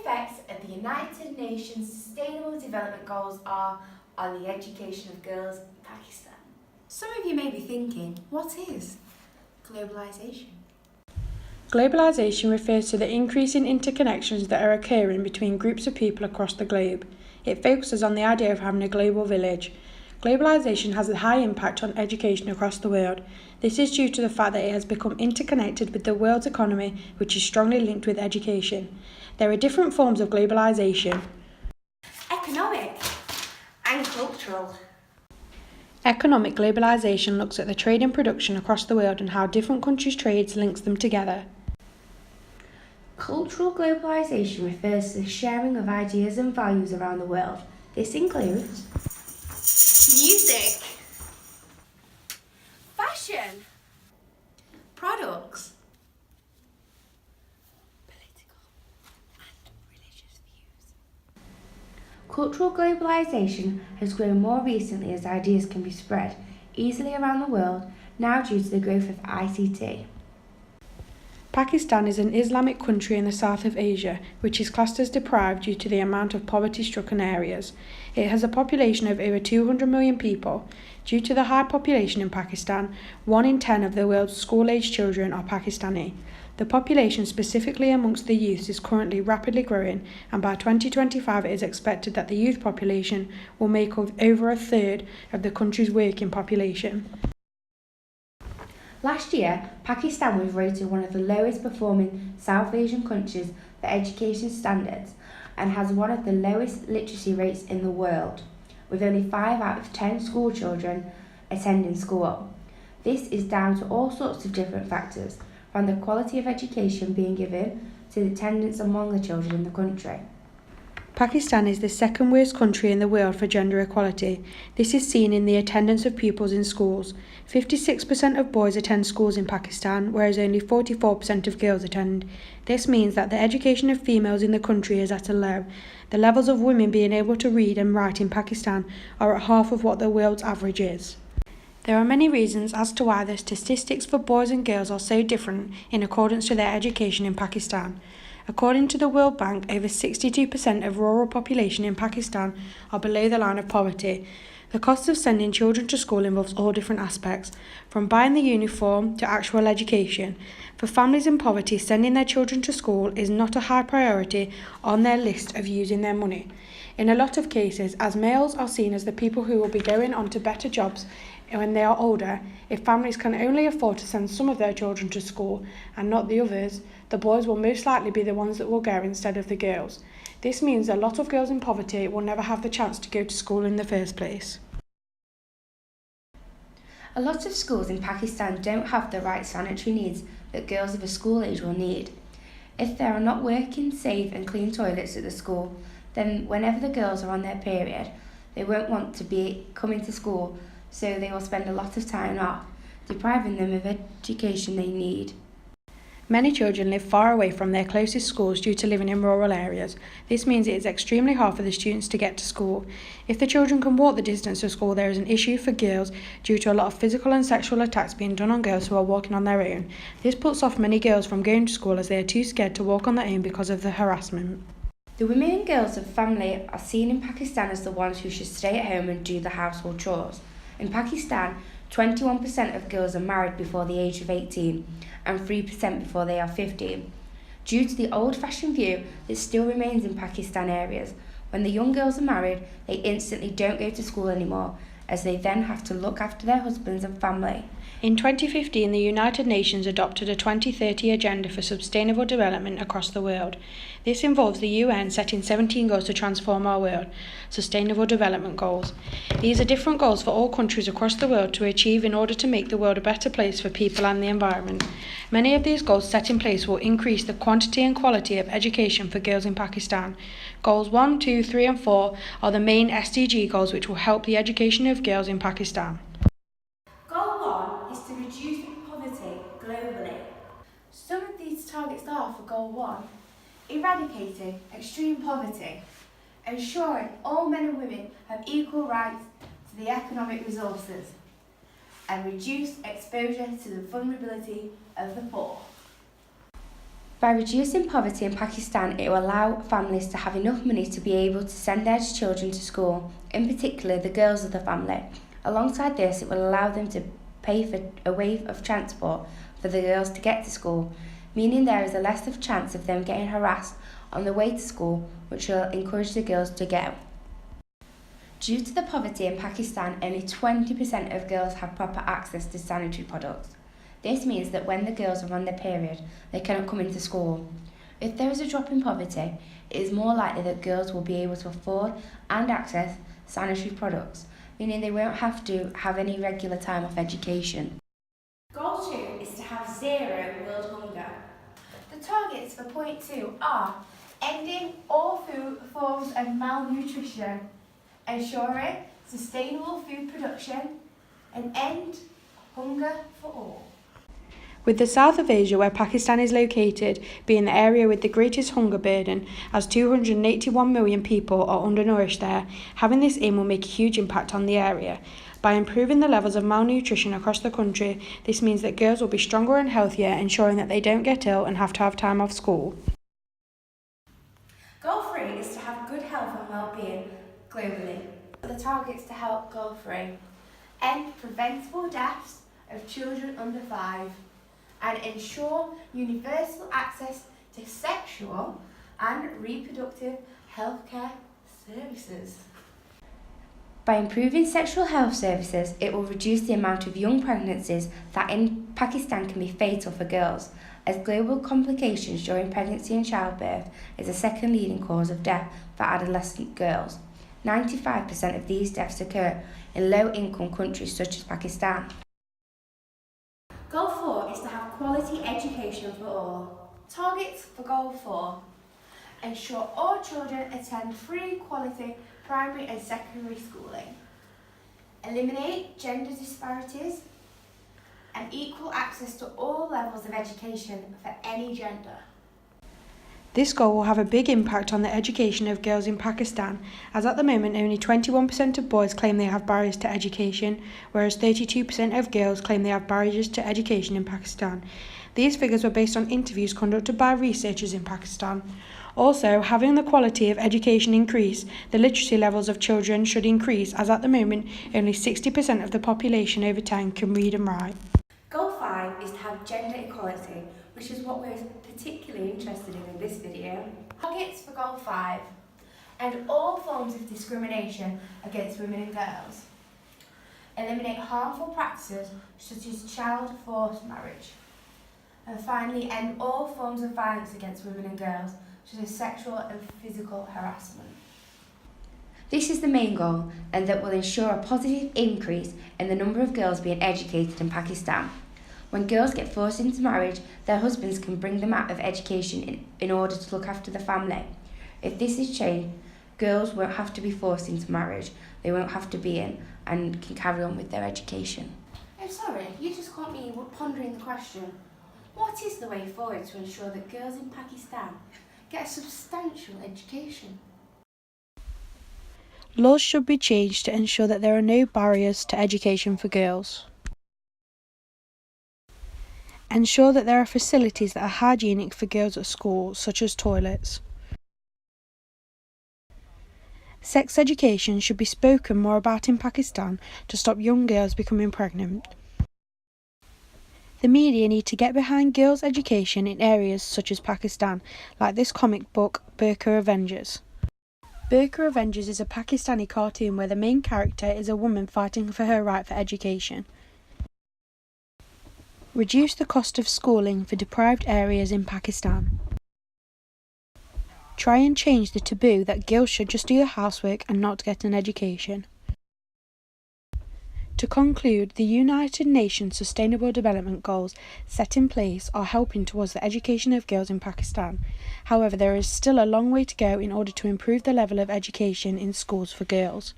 effects of the United Nations Sustainable Development Goals are on the education of girls in Pakistan? Some of you may be thinking, what is globalisation? Globalisation refers to the increasing interconnections that are occurring between groups of people across the globe. It focuses on the idea of having a global village. Globalisation has a high impact on education across the world. This is due to the fact that it has become interconnected with the world's economy, which is strongly linked with education. There are different forms of globalisation. Economic and cultural. Economic globalisation looks at the trade and production across the world and how different countries' trades links them together. Cultural globalisation refers to the sharing of ideas and values around the world. This includes music, fashion, products, political and religious views. Cultural globalisation has grown more recently as ideas can be spread easily around the world now due to the growth of ICT. Pakistan is an Islamic country in the south of Asia, which is classed as deprived due to the amount of poverty-stricken areas. It has a population of over 200 million people. Due to the high population in Pakistan, 1 in 10 of the world's school-aged children are Pakistani. The population, specifically amongst the youths, is currently rapidly growing, and by 2025 it is expected that the youth population will make up over a third of the country's working population. Last year, Pakistan was rated one of the lowest performing South Asian countries for education standards and has one of the lowest literacy rates in the world, with only 5 out of 10 school children attending school. This is down to all sorts of different factors, from the quality of education being given to the attendance among the children in the country. Pakistan is the second worst country in the world for gender equality. This is seen in the attendance of pupils in schools. 56% of boys attend schools in Pakistan, whereas only 44% of girls attend. This means that the education of females in the country is at a low. The levels of women being able to read and write in Pakistan are at half of what the world's average is. There are many reasons as to why the statistics for boys and girls are so different in accordance to their education in Pakistan. According to the World Bank, over 62% of rural population in Pakistan are below the line of poverty. The cost of sending children to school involves all different aspects, from buying the uniform to actual education. For families in poverty, sending their children to school is not a high priority on their list of using their money. In a lot of cases, as males are seen as the people who will be going on to better jobs when they are older, if families can only afford to send some of their children to school and not the others, the boys will most likely be the ones that will go instead of the girls. This means a lot of girls in poverty will never have the chance to go to school in the first place. A lot of schools in Pakistan don't have the right sanitary needs that girls of a school age will need. If there are not working, safe and clean toilets at the school, then whenever the girls are on their period, they won't want to be coming to school, so they will spend a lot of time off, depriving them of education they need. Many children live far away from their closest schools due to living in rural areas. This means it is extremely hard for the students to get to school. If the children can walk the distance to school, there is an issue for girls due to a lot of physical and sexual attacks being done on girls who are walking on their own. This puts off many girls from going to school as they are too scared to walk on their own because of the harassment. The women and girls of family are seen in Pakistan as the ones who should stay at home and do the household chores. In Pakistan, 21% of girls are married before the age of 18 and 3% before they are 15. Due to the old-fashioned view that still remains in Pakistan areas, when the young girls are married, they instantly don't go to school anymore, as they then have to look after their husbands and family. In 2015, the United Nations adopted a 2030 agenda for sustainable development across the world. This involves the UN setting 17 goals to transform our world, sustainable development goals. These are different goals for all countries across the world to achieve in order to make the world a better place for people and the environment. Many of these goals set in place will increase the quantity and quality of education for girls in Pakistan. Goals 1, 2, 3 and 4 are the main SDG goals which will help the education of girls in Pakistan. Goal 1 is to reduce poverty globally. Some of these targets are for Goal 1, eradicating extreme poverty, ensuring all men and women have equal rights to the economic resources, and reduce exposure to the vulnerability of the poor. By reducing poverty in Pakistan, it will allow families to have enough money to be able to send their children to school, in particular the girls of the family. Alongside this, it will allow them to pay for a way of transport for the girls to get to school, meaning there is a less of chance of them getting harassed on the way to school, which will encourage the girls to go. Due to the poverty in Pakistan, only 20% of girls have proper access to sanitary products. This means that when the girls are on their period, they cannot come into school. If there is a drop in poverty, it is more likely that girls will be able to afford and access sanitary products, meaning they won't have to have any regular time off education. Goal 2 is to have zero world hunger. The targets for point 2 are ending all food forms of malnutrition, ensuring sustainable food production, and end hunger for all. With the south of Asia, where Pakistan is located, being the area with the greatest hunger burden, as 281 million people are undernourished there, having this aim will make a huge impact on the area. By improving the levels of malnutrition across the country, this means that girls will be stronger and healthier, ensuring that they don't get ill and have to have time off school. Goal 3 is to have good health and well-being globally. The targets to help Goal 3: end preventable deaths of children under 5, and ensure universal access to sexual and reproductive healthcare services. By improving sexual health services, it will reduce the amount of young pregnancies that in Pakistan can be fatal for girls, as global complications during pregnancy and childbirth is the second leading cause of death for adolescent girls. 95% of these deaths occur in low-income countries such as Pakistan. Goal 4 is to have quality education for all. Targets for Goal 4: ensure all children attend free quality primary and secondary schooling, eliminate gender disparities, and equal access to all levels of education for any gender. This goal will have a big impact on the education of girls in Pakistan, as at the moment only 21% of boys claim they have barriers to education, whereas 32% of girls claim they have barriers to education in Pakistan. These figures were based on interviews conducted by researchers in Pakistan. Also, having the quality of education increase, the literacy levels of children should increase, as at the moment only 60% of the population over 10 can read and write. Goal 5 is to have gender equality, which is what we're particularly interested in this video. Targets for Goal 5: end all forms of discrimination against women and girls, eliminate harmful practices such as child forced marriage, and finally end all forms of violence against women and girls such as sexual and physical harassment. This is the main goal, and that will ensure a positive increase in the number of girls being educated in Pakistan. When girls get forced into marriage, their husbands can bring them out of education in order to look after the family. If this is changed, girls won't have to be forced into marriage, they won't have to be in and can carry on with their education. I'm sorry, you just caught me pondering the question. What is the way forward to ensure that girls in Pakistan get a substantial education? Laws should be changed to ensure that there are no barriers to education for girls. Ensure that there are facilities that are hygienic for girls at school, such as toilets. Sex education should be spoken more about in Pakistan to stop young girls becoming pregnant. The media need to get behind girls' education in areas such as Pakistan, like this comic book, Burqa Avengers. Burqa Avengers is a Pakistani cartoon where the main character is a woman fighting for her right for education. Reduce the cost of schooling for deprived areas in Pakistan. Try and change the taboo that girls should just do the housework and not get an education. To conclude, the United Nations Sustainable Development Goals set in place are helping towards the education of girls in Pakistan. However, there is still a long way to go in order to improve the level of education in schools for girls.